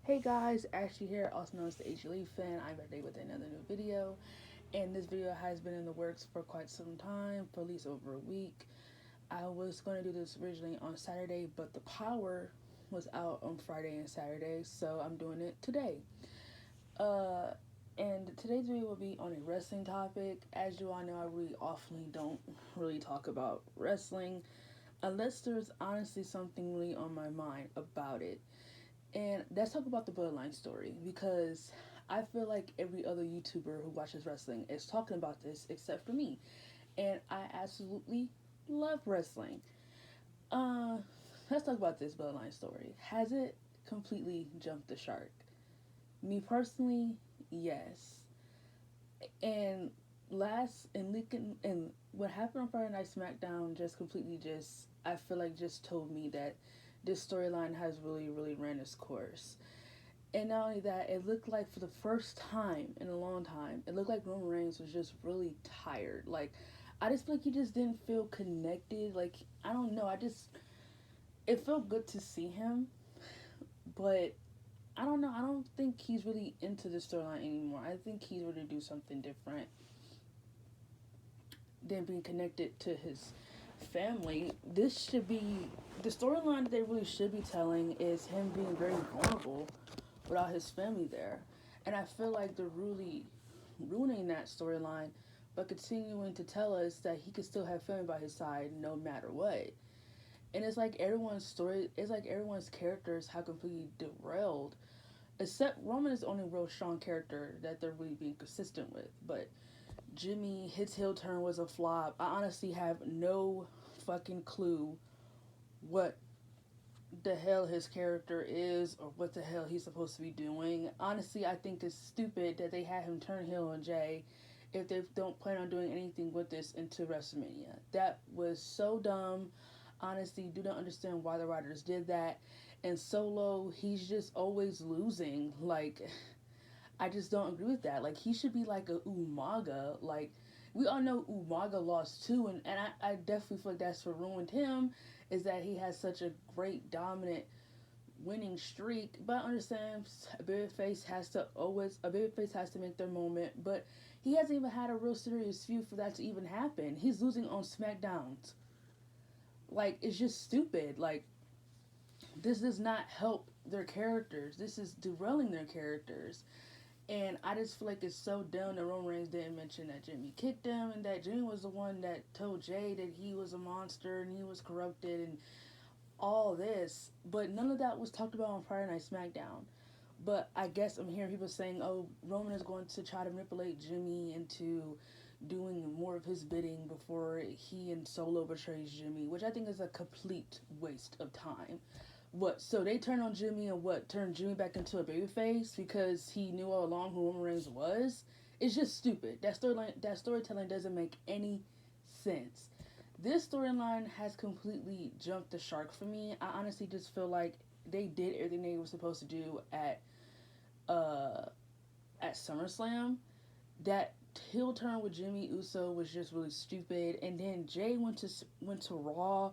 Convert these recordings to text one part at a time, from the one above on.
Hey guys, Ashley here, also known as the HLE fan. I'm back today with another new video, and this video has been in the works for quite some time, for at least over a week. I was going to do this originally on Saturday, but the power was out on Friday and Saturday, so I'm doing it today. Uh, and today's video will be on a wrestling topic. As you all know, I really often don't really talk about wrestling unless there's honestly something really on my mind about it. And let's talk about the Bloodline story because I feel like every other YouTuber who watches wrestling is talking about this except for me. And I absolutely love wrestling. Uh, let's talk about this Bloodline story. Has it completely jumped the shark? Me personally, yes. And and what happened on Friday Night SmackDown just completely just I feel like just told me that this storyline has really ran its course. And not only that, it looked like for the first time in a long time, it looked like Roman Reigns was just really tired. Like, I just feel like he just didn't feel connected. Like, I don't know. It felt good to see him, but I don't know. I don't think he's really into the storyline anymore. I think he's ready to do something different than being connected to his family. This should be the storyline that they really should be telling is him being very vulnerable without his family there. And I feel like they're really ruining that storyline, but continuing to tell us that he could still have family by his side no matter what. And it's like everyone's characters have completely derailed. Except Roman is the only real strong character that they're really being consistent with. But Jimmy, his heel turn was a flop. I honestly have no fucking clue what the hell his character is or what the hell he's supposed to be doing. Honestly, I think it's stupid that they had him turn heel on Jay if they don't plan on doing anything with this into WrestleMania. That was so dumb. Honestly, do not understand why the writers did that. And Solo, he's just always losing. Like, I just don't agree with that. Like, he should be like a Umaga. Like, we all know Umaga lost too, and I definitely feel like that's what ruined him, is that he has such a great dominant winning streak. But I understand a babyface has to make their moment, but he hasn't even had a real serious feud for that to even happen. He's losing on SmackDowns. Like, it's just stupid. Like, this does not help their characters. This is derailing their characters. And I just feel like it's so dumb that Roman Reigns didn't mention that Jimmy kicked him and that Jimmy was the one that told Jay that he was a monster and he was corrupted and all this. But none of that was talked about on Friday Night SmackDown. But I guess I'm hearing people saying, oh, Roman is going to try to manipulate Jimmy into doing more of his bidding before he and Solo betrays Jimmy, which I think is a complete waste of time. What? So they turn on Jimmy and what? Turn Jimmy back into a babyface because he knew all along who Roman Reigns was? It's just stupid. That storytelling doesn't make any sense. This storyline has completely jumped the shark for me. I honestly just feel like they did everything they were supposed to do uh at SummerSlam. That heel turn with Jimmy Uso was just really stupid, and then Jay went to Raw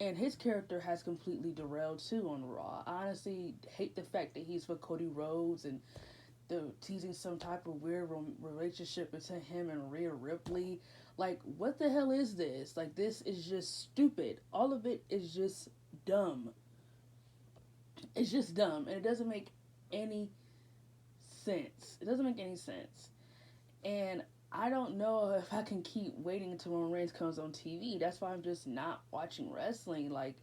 and his character has completely derailed too on Raw. I honestly hate the fact that he's with Cody Rhodes and they're teasing some type of weird relationship between him and Rhea Ripley. Like, what the hell is this? Like, this is just stupid. All of it is just dumb. It's just dumb, and it doesn't make any sense. It doesn't make any sense. And I don't know if I can keep waiting until Roman Reigns comes on TV. That's why I'm just not watching wrestling. Like,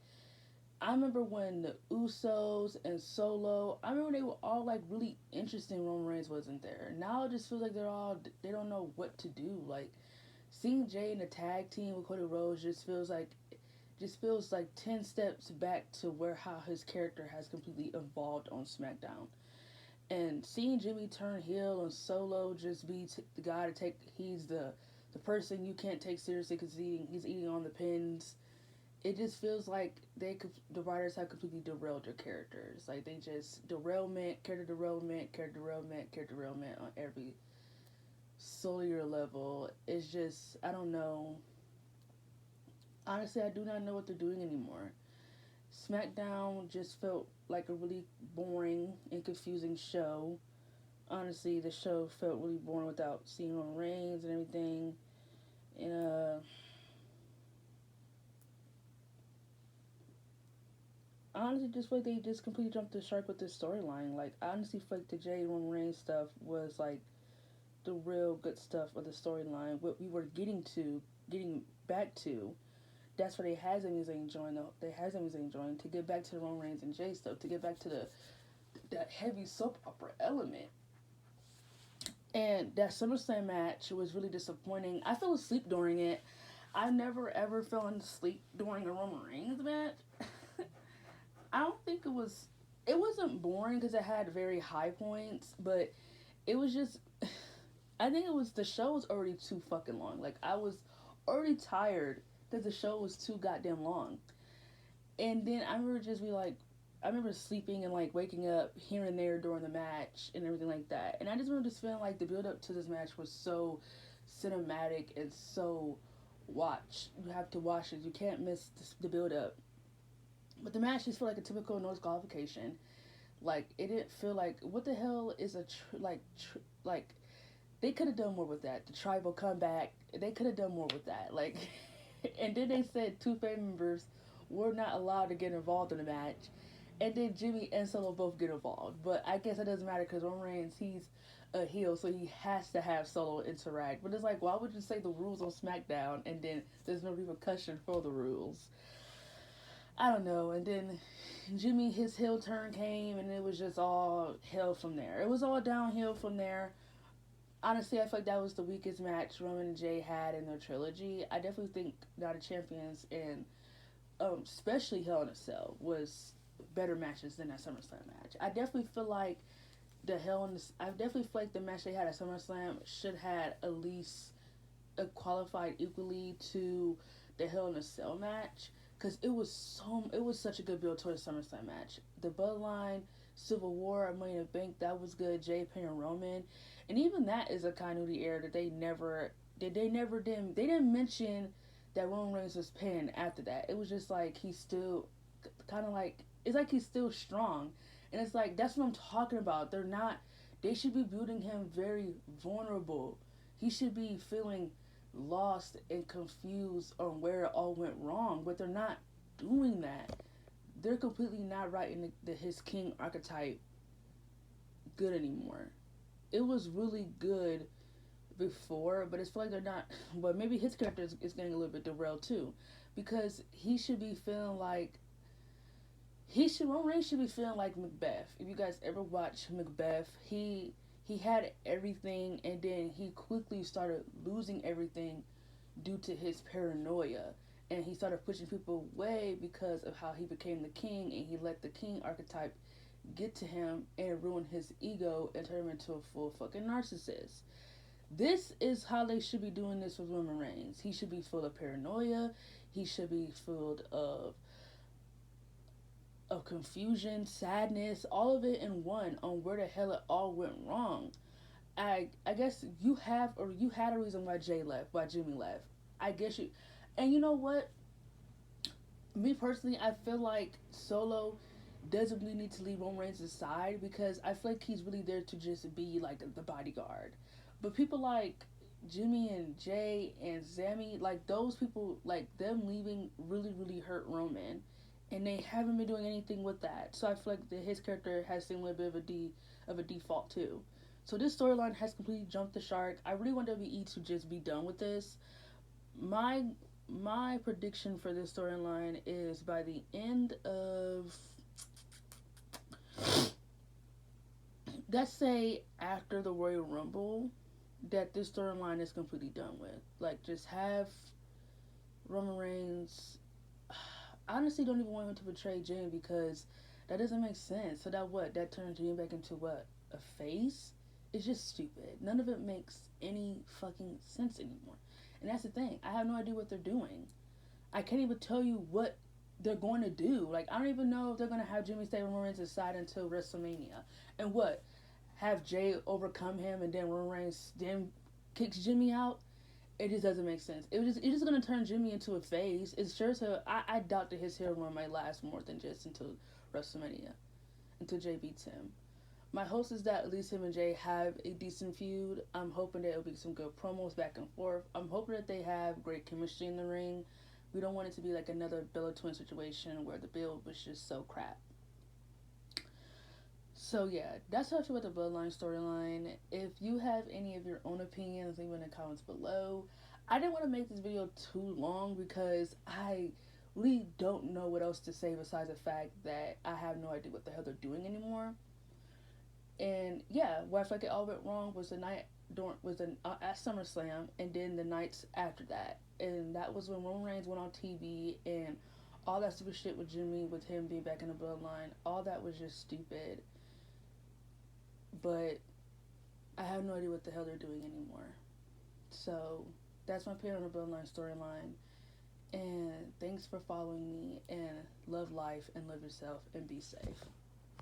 I remember when the Usos and Solo, I remember they were all like really interesting. Roman Reigns wasn't there. Now it just feels like they don't know what to do. Like, seeing Jay in a tag team with Cody Rhodes just feels like 10 steps back to where how his character has completely evolved on SmackDown. And seeing Jimmy turn heel and Solo just be the guy to take, he's the person you can't take seriously because he's eating on the pins. It just feels like the writers have completely derailed their characters. Like, they just character derailment on every cellular level. It's just, I don't know. Honestly, I do not know what they're doing anymore. SmackDown just felt like a really boring and confusing show. Honestly, the show felt really boring without seeing Roman Reigns and everything. And I honestly just feel like they just completely jumped the shark with this storyline. Like, I honestly feel like the Jay Roman Reigns stuff was like the real good stuff of the storyline. What we were getting back to. That's what they had me enjoying. They had me enjoying to get back to the Roman Reigns and Jay stuff. To get back to the that heavy soap opera element. And that SummerSlam match was really disappointing. I fell asleep during it. I never ever fell asleep during a Roman Reigns match. I don't think it was. It wasn't boring because it had very high points, but it was just. I think it was the show was already too fucking long. Like I was already tired because the show was too goddamn long. And then I remember just be like, I remember sleeping and like waking up here and there during the match and everything like that. And I just remember just feeling like the build up to this match was so cinematic and so watch. You have to watch it. You can't miss the build up. But the match just felt like a typical no disqualification. Like it didn't feel like what the hell is a like they could have done more with that. The tribal comeback, they could have done more with that. Like, and then they said two family members were not allowed to get involved in the match, and then Jimmy and Solo both get involved. But I guess it doesn't matter because Roman Reigns he's a heel, so he has to have Solo interact. But it's like, why would you say the rules on SmackDown and then there's no repercussion for the rules? I don't know. And then Jimmy, his heel turn came, and it was just all hell from there. It was all downhill from there. Honestly, I feel like that was the weakest match Roman and Jay had in their trilogy. I definitely think Night of Champions and especially Hell in a Cell was better matches than that SummerSlam match. I definitely feel like I definitely feel like the match they had at SummerSlam should had at least qualified equally to the Hell in a Cell match because it was such a good build towards the SummerSlam match. The Bloodline, Civil War, Money in the Bank, that was good. Jay Penn and Roman, and even that is a continuity error that they didn't mention that Roman Reigns was pinned after that. It was just like he's still kind of like it's like he's still strong, and it's like that's what I'm talking about. They're not. They should be building him very vulnerable. He should be feeling lost and confused on where it all went wrong, but they're not doing that. They're completely not writing his king archetype good anymore. It was really good before, but it's like they're not. But maybe his character is getting a little bit derailed too, because he should be feeling like Roman Reigns should be feeling like Macbeth. If you guys ever watch Macbeth, he had everything, and then he quickly started losing everything due to his paranoia, and he started pushing people away because of how he became the king, and he let the king archetype get to him and ruin his ego and turn him into a full fucking narcissist. This is how they should be doing this with Roman Reigns. He should be full of paranoia. He should be full of confusion, sadness, all of it in one on where the hell it all went wrong. I guess you had a reason why Jay left, why Jimmy left. I guess you, and you know what? Me personally, I feel like Solo doesn't really need to leave Roman Reigns aside because I feel like he's really there to just be like the bodyguard. But people like Jimmy and Jay and Zammy, like those people, like them leaving really hurt Roman, and they haven't been doing anything with that. So I feel like his character has seen a little bit of a default too. So this storyline has completely jumped the shark. I really want WWE to just be done with this. My my prediction for this storyline is by the end of, let's say after the Royal Rumble, that this storyline is completely done with. Like just have Roman Reigns. I honestly don't even want him to betray Jimmy because that doesn't make sense. So that what? That turns Jimmy back into what? A face? It's just stupid. None of it makes any fucking sense anymore. And that's the thing. I have no idea what they're doing. I can't even tell you what they're going to do. Like, I don't even know if they're going to have Jimmy stay Roman Reigns aside until WrestleMania. And what? Have Jay overcome him and then Roman Reigns then kicks Jimmy out? It just doesn't make sense. It's just gonna turn Jimmy into a face. It's sure to. I doubt that his heel run might last more than just until WrestleMania, until Jay beats him. My hope is that at least him and Jay have a decent feud. I'm hoping that it'll be some good promos back and forth. I'm hoping that they have great chemistry in the ring. We don't want it to be like another Bella Twin situation where the build was just so crap. So yeah, that's how I feel about the Bloodline storyline. If you have any of your own opinions, leave in the comments below. I didn't want to make this video too long because I really don't know what else to say besides the fact that I have no idea what the hell they're doing anymore. And yeah, where I feel like it all went wrong was the night during was the at SummerSlam, and then the nights after that, and that was when Roman Reigns went on TV and all that stupid shit with Jimmy, with him being back in the Bloodline. All that was just stupid. But I have no idea what the hell they're doing anymore. So that's my opinion on the Bloodline storyline. And thanks for following me. And love life and love yourself and be safe.